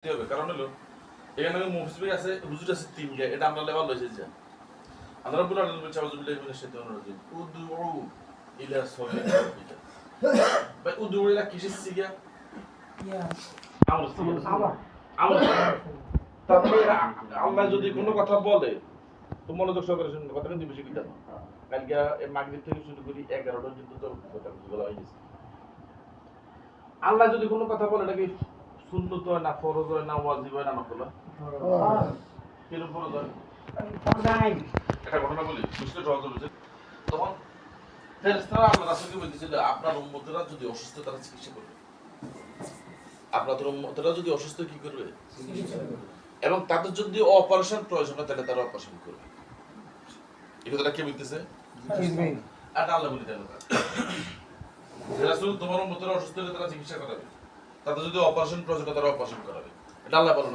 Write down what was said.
হবে কারণ হলো এখানে মুফসিবি আছে হুজুর আছে তিনটা এটা আমরা লেভেল লইছে যে আমরা রব্বুল আলামিন বলছে আউযু বিল্লাহি মিনাশ শাইতানির রাজিম উদউ ইলা সাবিল রাব্বিকা ভাই উদউ ইলা কিসের সিগা আমল তারপরে আল্লাহ যদি কোনো কথা বলে তো মনোযোগ সহকারে শুনুন কথা কিন্তু বেশি কিটা কালকে মাগরিব থেকে শুরু করি 11টা পর্যন্ত তো কথা বলা হয়ে গেছে আল্লাহ যদি কোনো কথা বলে এটাকে সুন্নত হয় না ফরজ হয় না ওয়াজিব হয় না নফল হয় কিরকম ফরজ হয় একটা ঘটনা বলি বুঝতে সহজ হয়েছে তখন ফেরেশতারা আল্লাহ রাসূলকে বলতেছিল আপনার উম্মতেরা যদি অসুস্থ তারা চিকিৎসা করবে আপনাদের উম্মতেরা যদি অসুস্থ কি করবে এবং তাদের যদি অপারেশন প্রয়োজন হয় তাহলে তারা অপারেশন করবে এই কথাটা কে বলতেছে এটা আল্লাহ বলে দেন রাসূল তোমার উম্মতেরা অসুস্থ হলে তারা চিকিৎসা করাবে তাদের যদি অপারেশন প্রয়োজন হয় তারা অপারেশন করাবে এটা আল্লাহ বলেন